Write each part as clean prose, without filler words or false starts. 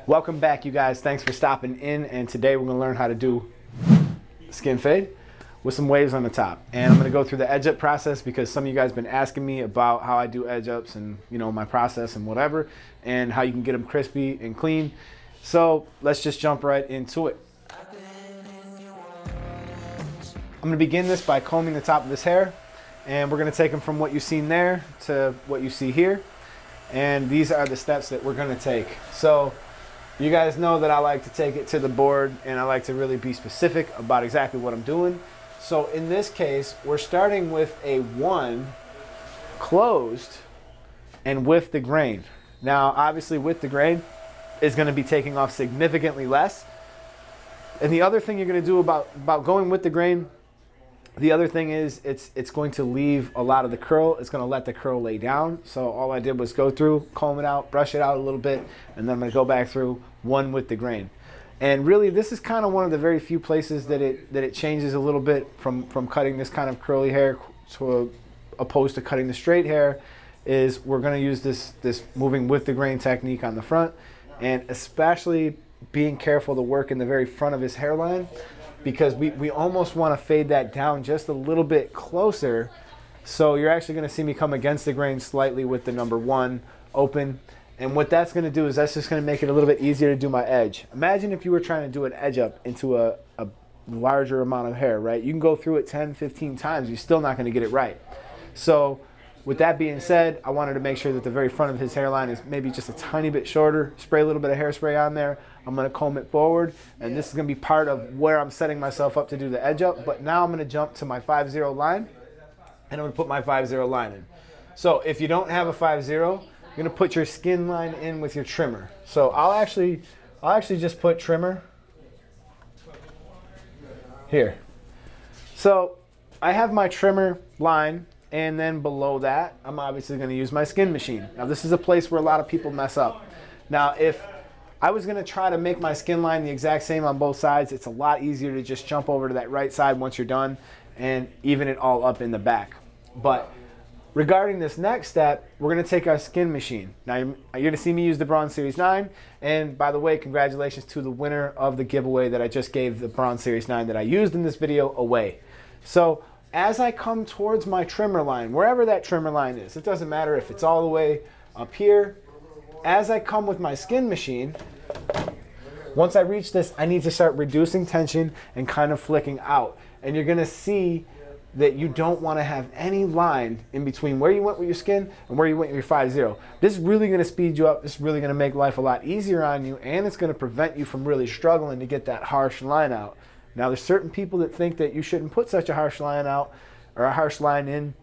Welcome back, you guys. Thanks for stopping in, and today we're going to learn how to do skin fade with some waves on the top. And I'm going to go through the edge up process because some of you guys have been asking me about how I do edge ups and my process and whatever, and how you can get them crispy and clean. So let's just jump right into it. I'm going to begin this by combing the top of this hair, and we're going to take them from what you've seen there to what you see here. And these are the steps that we're going to take. So you guys know that I like to take it to the board, and I like to really be specific about exactly what I'm doing. So in this case, we're starting with a 1 closed and with the grain. Now, obviously with the grain is going to be taking off significantly less. And the other thing you're going to do about going with the grain, the other thing is it's going to leave a lot of the curl. It's going to let the curl lay down. So all I did was go through, comb it out, brush it out a little bit, and then I'm going to go back through 1 with the grain. And really, this is kind of one of the very few places that it changes a little bit from cutting this kind of curly hair to opposed to cutting the straight hair. Is we're going to use this moving with the grain technique on the front, and especially being careful to work in the very front of his hairline, because we almost want to fade that down just a little bit closer. So you're actually going to see me come against the grain slightly with the number 1 open. And what that's going to do is that's just going to make it a little bit easier to do my edge. Imagine if you were trying to do an edge up into a larger amount of hair, right? You can go through it 10, 15 times. You're still not going to get it right. So with that being said, I wanted to make sure that the very front of his hairline is maybe just a tiny bit shorter. Spray a little bit of hairspray on there. I'm going to comb it forward, and this is going to be part of where I'm setting myself up to do the edge up. But now I'm going to jump to my 5-0 line, and I'm going to put my 5-0 line in. So if you don't have a 5-0, you're going to put your skin line in with your trimmer. So I'll actually just put trimmer here. So I have my trimmer line, and then below that, I'm obviously going to use my skin machine. Now this is a place where a lot of people mess up. Now if I was going to try to make my skin line the exact same on both sides, it's a lot easier to just jump over to that right side once you're done and even it all up in the back. But regarding this next step, we're going to take our skin machine. Now you're going to see me use the Bronze Series 9. And by the way, congratulations to the winner of the giveaway that I just gave the Bronze Series 9 that I used in this video away. So as I come towards my trimmer line, wherever that trimmer line is, it doesn't matter if it's all the way up here. As I come with my skin machine, once I reach this, I need to start reducing tension and kind of flicking out. And you're going to see that you don't want to have any line in between where you went with your skin and where you went with your 5-0. This is really going to speed you up. This is really going to make life a lot easier on you, and it's going to prevent you from really struggling to get that harsh line out. Now, there's certain people that think that you shouldn't put such a harsh line out or a harsh line in.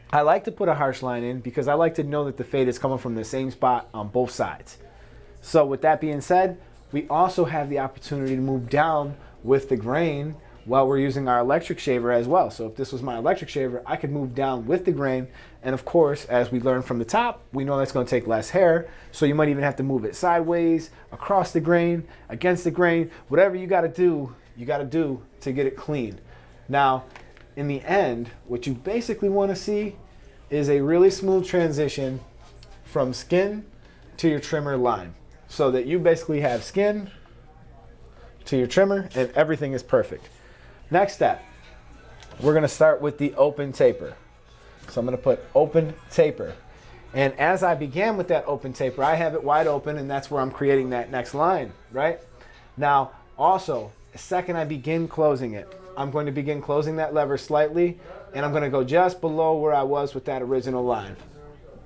I like to put a harsh line in because I like to know that the fade is coming from the same spot on both sides. So with that being said, we also have the opportunity to move down with the grain while we're using our electric shaver as well. So if this was my electric shaver, I could move down with the grain. And of course, as we learned from the top, we know that's going to take less hair. So you might even have to move it sideways, across the grain, against the grain, whatever you got to do to get it clean. Now, in the end, what you basically want to see is a really smooth transition from skin to your trimmer line, so that you basically have skin to your trimmer and everything is perfect. Next step, we're going to start with the open taper. So I'm going to put open taper. And as I began with that open taper, I have it wide open, and that's where I'm creating that next line, right? Now, also, the second I begin closing it, I'm going to begin closing that lever slightly, and I'm going to go just below where I was with that original line.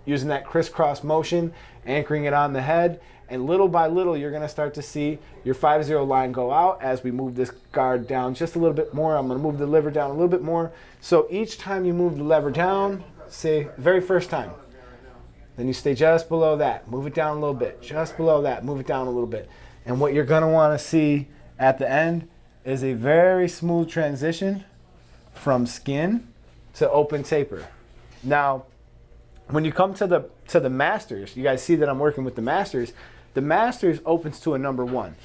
Using that crisscross motion, anchoring it on the head, and little by little, you're going to start to see your 5-0 line go out as we move this guard down just a little bit more. I'm going to move the lever down a little bit more. So each time you move the lever down, say very first time, then you stay just below that. Move it down a little bit. Just below that, move it down a little bit. And what you're going to want to see at the end is a very smooth transition from skin to open taper. Now, when you come to the masters, you guys see that I'm working with the masters. The masters opens to a number 1.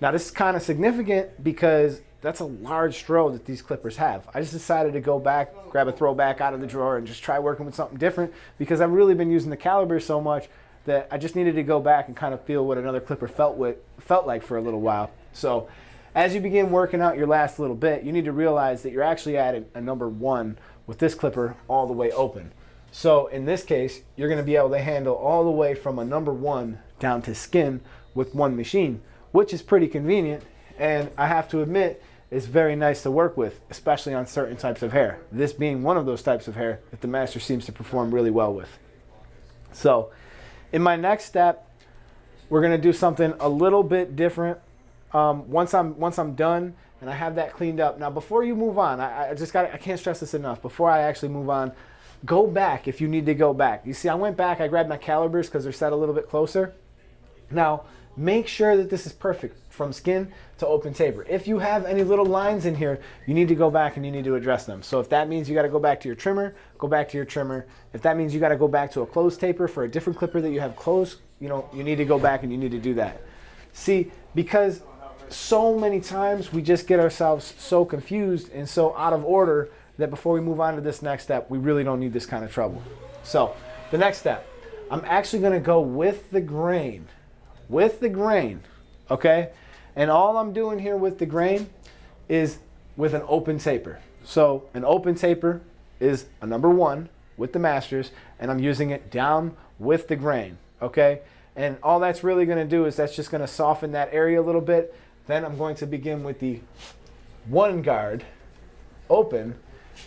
Now this is kind of significant because that's a large throw that these clippers have. I just decided to go back, grab a throwback out of the drawer and just try working with something different because I've really been using the caliber so much that I just needed to go back and kind of feel what another clipper felt like for a little while. So as you begin working out your last little bit, you need to realize that you're actually at a number 1 with this clipper all the way open. So in this case, you're going to be able to handle all the way from a number 1 down to skin with one machine, which is pretty convenient, and I have to admit, it's very nice to work with, especially on certain types of hair. This being one of those types of hair that the master seems to perform really well with. So in my next step, we're going to do something a little bit different. Once I'm done and I have that cleaned up. Now, before you move on, I can't stress this enough. Before I actually move on, go back if you need to go back. You see, I went back, I grabbed my calibers because they're set a little bit closer. Now, make sure that this is perfect from skin to open taper. If you have any little lines in here, you need to go back and you need to address them. So if that means you got to go back to your trimmer, go back to your trimmer. If that means you got to go back to a closed taper for a different clipper that you have closed, you need to go back and you need to do that. See, because so many times we just get ourselves so confused and so out of order that before we move on to this next step, we really don't need this kind of trouble. So the next step, I'm actually going to go with the grain. Okay? And all I'm doing here with the grain is with an open taper. So an open taper is a number 1 with the masters, and I'm using it down with the grain, okay? And all that's really gonna do is that's just gonna soften that area a little bit. Then I'm going to begin with the 1 guard open,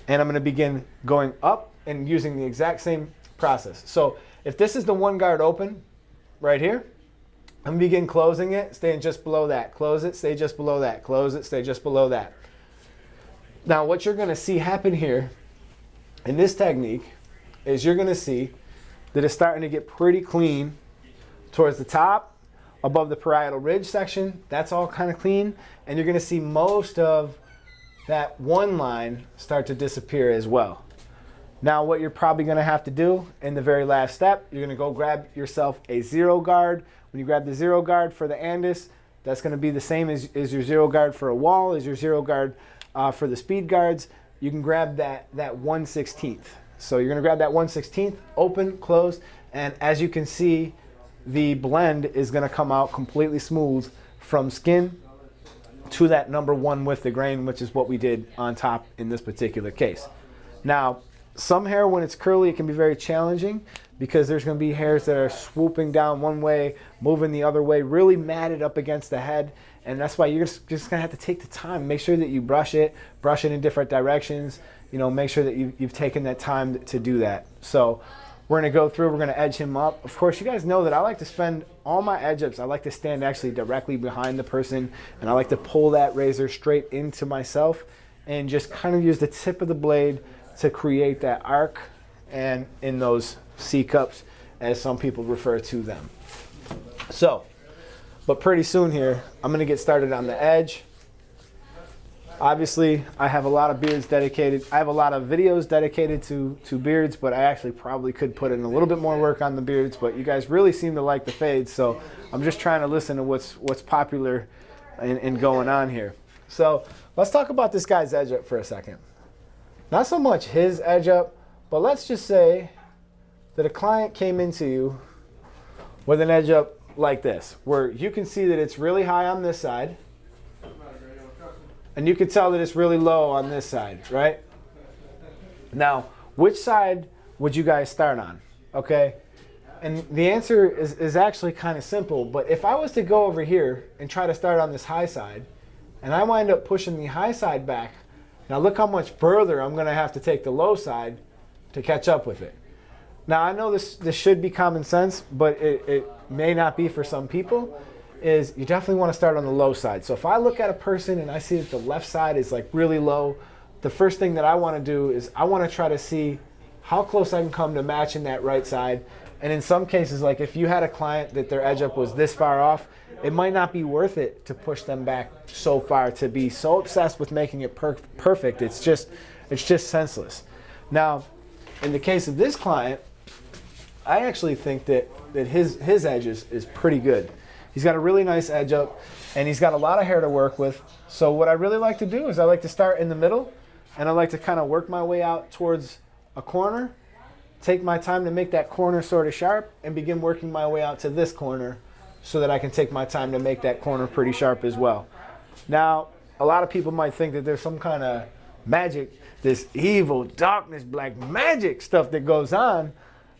and I'm gonna begin going up and using the exact same process. So if this is the 1 guard open right here, I'm gonna begin closing it, staying just below that. Close it, stay just below that. Close it, stay just below that. Now what you're gonna see happen here in this technique is you're gonna see that it's starting to get pretty clean towards the top, above the parietal ridge section. That's all kind of clean. And you're gonna see most of that 1 line start to disappear as well. Now what you're probably gonna have to do in the very last step, you're gonna go grab yourself a 0 guard. When you grab the 0 guard for the Andis, that's gonna be the same as your 0 guard for a wall, as your 0 guard for the speed guards. You can grab that 1/16. So you're gonna grab that 1/16, open, close, and as you can see, the blend is gonna come out completely smooth from skin to that number 1 with the grain, which is what we did on top in this particular case. Now, some hair, when it's curly, it can be very challenging because there's going to be hairs that are swooping down one way, moving the other way, really matted up against the head. And that's why you're just going to have to take the time. Make sure that you brush it in different directions. Make sure that you've taken that time to do that. So we're going to go through, we're going to edge him up. Of course, you guys know that I like to spend all my edge ups, I like to stand actually directly behind the person, and I like to pull that razor straight into myself and just kind of use the tip of the blade to create that arc and in those C-cups, as some people refer to them. So, but pretty soon here, I'm gonna get started on the edge. Obviously, I have a lot of beards dedicated. I have a lot of videos dedicated to beards, but I actually probably could put in a little bit more work on the beards, but you guys really seem to like the fades, so I'm just trying to listen to what's popular and going on here. So let's talk about this guy's edge up for a second. Not so much his edge up, but let's just say that a client came into you with an edge up like this, where you can see that it's really high on this side, and you can tell that it's really low on this side, right? Now, which side would you guys start on, okay? And the answer is actually kind of simple, but if I was to go over here and try to start on this high side, and I wind up pushing the high side back, now look how much further I'm gonna have to take the low side to catch up with it. Now I know this should be common sense, but it may not be for some people, is you definitely wanna start on the low side. So if I look at a person and I see that the left side is like really low, the first thing that I wanna do is I wanna try to see how close I can come to matching that right side. And in some cases, like if you had a client that their edge up was this far off, it might not be worth it to push them back so far, to be so obsessed with making it perfect. It's just senseless. Now, in the case of this client, I actually think that his edge is pretty good. He's got a really nice edge up, and he's got a lot of hair to work with. So what I really like to do is I like to start in the middle, and I like to kind of work my way out towards a corner take my time to make that corner sort of sharp and begin working my way out to this corner so that I can take my time to make that corner pretty sharp as well. Now, a lot of people might think that there's some kind of magic, this evil, darkness, black magic stuff that goes on,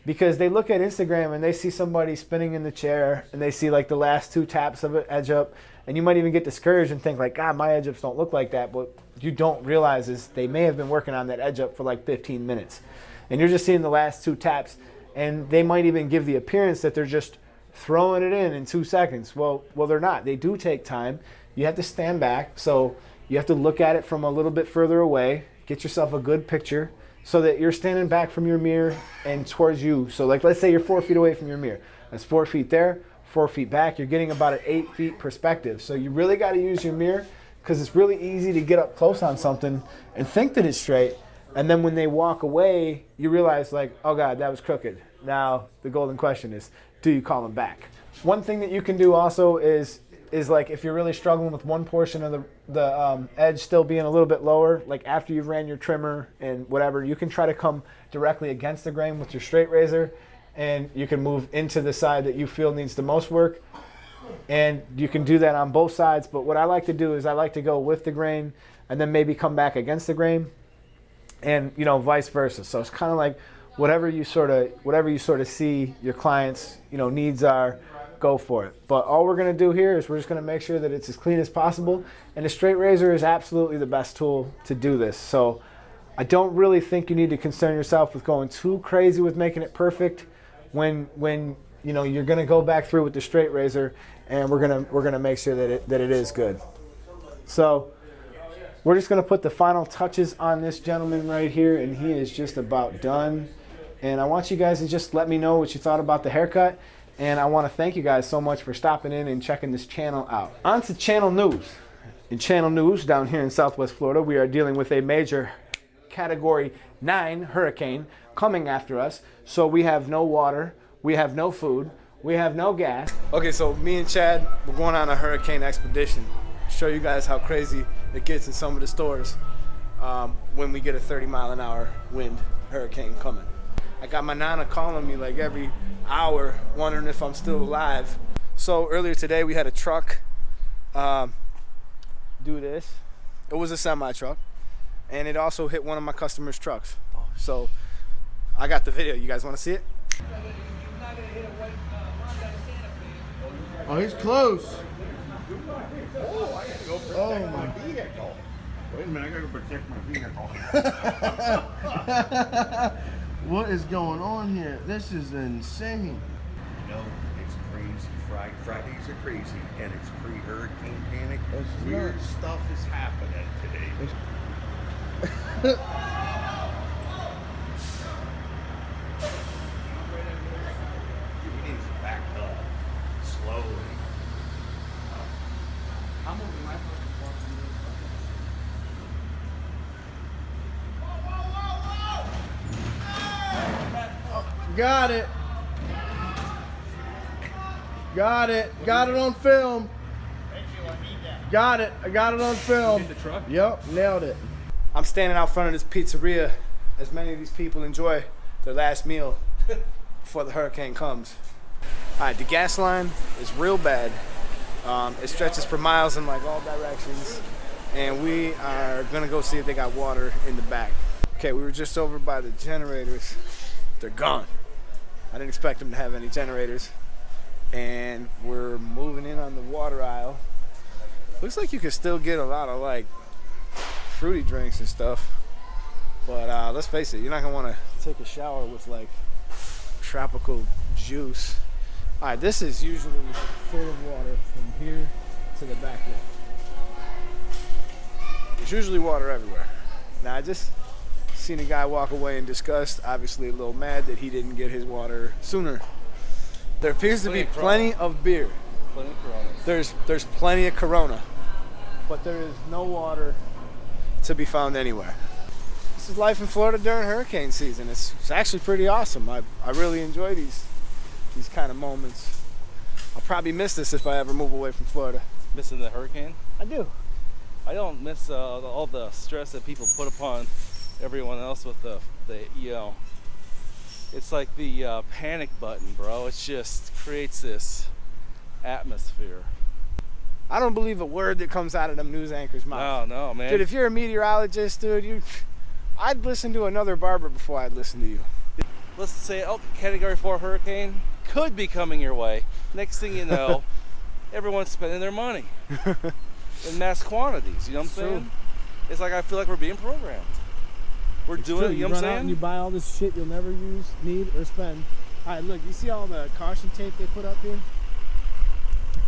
because they look at Instagram and they see somebody spinning in the chair and they see like the last 2 taps of an edge up, and you might even get discouraged and think like, God, my edge ups don't look like that. But you don't realize is they may have been working on that edge up for like 15 minutes. And you're just seeing the last 2 taps, and they might even give the appearance that they're just throwing it in 2 seconds. Well, they're not. They do take time. You have to stand back. So you have to look at it from a little bit further away, get yourself a good picture so that you're standing back from your mirror and towards you. So like, let's say you're 4 feet away from your mirror. That's 4 feet there, 4 feet back. You're getting about an 8 feet perspective. So you really got to use your mirror, because it's really easy to get up close on something and think that it's straight. And then when they walk away, you realize like, oh God, that was crooked. Now the golden question is, do you call them back? One thing that you can do also is like if you're really struggling with one portion of the edge still being a little bit lower, like after you've ran your trimmer and whatever, you can try to come directly against the grain with your straight razor, and you can move into the side that you feel needs the most work. And you can do that on both sides. But what I like to do is I like to go with the grain and then maybe come back against the grain, and vice versa. So it's kind of like whatever you sort of see your clients needs are, go for it. But all we're going to do here is we're just going to make sure that it's as clean as possible, and a straight razor is absolutely the best tool to do this. So I don't really think you need to concern yourself with going too crazy with making it perfect when you're going to go back through with the straight razor, and we're going to make sure that it is good. So we're just going to put the final touches on this gentleman right here, and he is just about done. And I want you guys to just let me know what you thought about the haircut. And I want to thank you guys so much for stopping in and checking this channel out. On to channel news. In channel news down here in Southwest Florida, we are dealing with a major Category 9 hurricane coming after us. So we have no water, we have no food, we have no gas. Okay, so me and Chad, we're going on a hurricane expedition. Show you guys how crazy it gets in some of the stores when we get a 30-mile-an-hour wind hurricane coming. I got my Nana calling me like every hour, wondering if I'm still alive. So earlier today we had a truck do this. It was a semi-truck, and it also hit one of my customers' trucks. So I got the video. You guys want to see it? Oh, he's close. Oh, I gotta go protect my vehicle. Wait a minute, I gotta go protect my vehicle. What is going on here? This is insane. It's crazy. Fridays are crazy, and it's pre-hurricane panic. Weird stuff is happening today. We need to back up slowly. I'm moving my Got it. Got it. Got it on film. Got it. I got it on film. You did the truck? Yep, nailed it. I'm standing out front of this pizzeria as many of these people enjoy their last meal before the hurricane comes. All right, the gas line is real bad. It stretches for miles in like all directions, and we are gonna go see if they got water in the back. Okay, we were just over by the generators. They're gone. I didn't expect them to have any generators. And we're moving in on the water aisle. Looks like you can still get a lot of like fruity drinks and stuff. But let's face it, you're not gonna wanna take a shower with like tropical juice. All right, this is usually full of water from here to the backyard. There's usually water everywhere. Now I just seen a guy walk away in disgust, obviously a little mad that he didn't get his water sooner. There appears to be plenty of beer. Plenty of Coronas. There's plenty of Corona, but there is no water to be found anywhere. This is life in Florida during hurricane season. It's actually pretty awesome. I really enjoy these kind of moments. I'll probably miss this if I ever move away from Florida. Missing the hurricane? I do. I don't miss all the stress that people put upon everyone else with the It's like the panic button, bro. It just creates this atmosphere. I don't believe a word that comes out of them news anchors' mouths. No, man. Dude, if you're a meteorologist, dude, I'd listen to another Barber before I'd listen to you. Let's say, oh, Category 4 hurricane could be coming your way. Next thing you know, everyone's spending their money in mass quantities. You know what I'm saying? It's like I feel like we're being programmed. We're doing it. You know what I'm run out and saying? you buy all this shit you'll never use, need, or spend. All right, look, you see all the caution tape they put up here?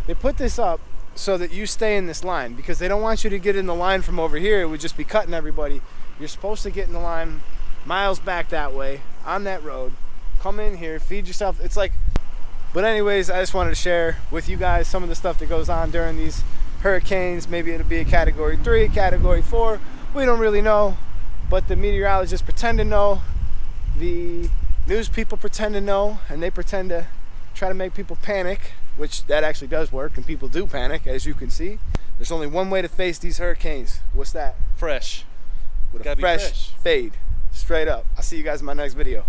They put this up so that you stay in this line because they don't want you to get in the line from over here. It would just be cutting everybody. You're supposed to get in the line miles back that way on that road. Come in here, feed yourself. It's like, but anyways, I just wanted to share with you guys some of the stuff that goes on during these hurricanes. Maybe it'll be a Category 3, Category 4. We don't really know, but the meteorologists pretend to know. The news people pretend to know, and they pretend to try to make people panic, which that actually does work, and people do panic, as you can see. There's only one way to face these hurricanes. What's that? Fresh. With a Gotta be fresh fresh. fade, straight up. I'll see you guys in my next video.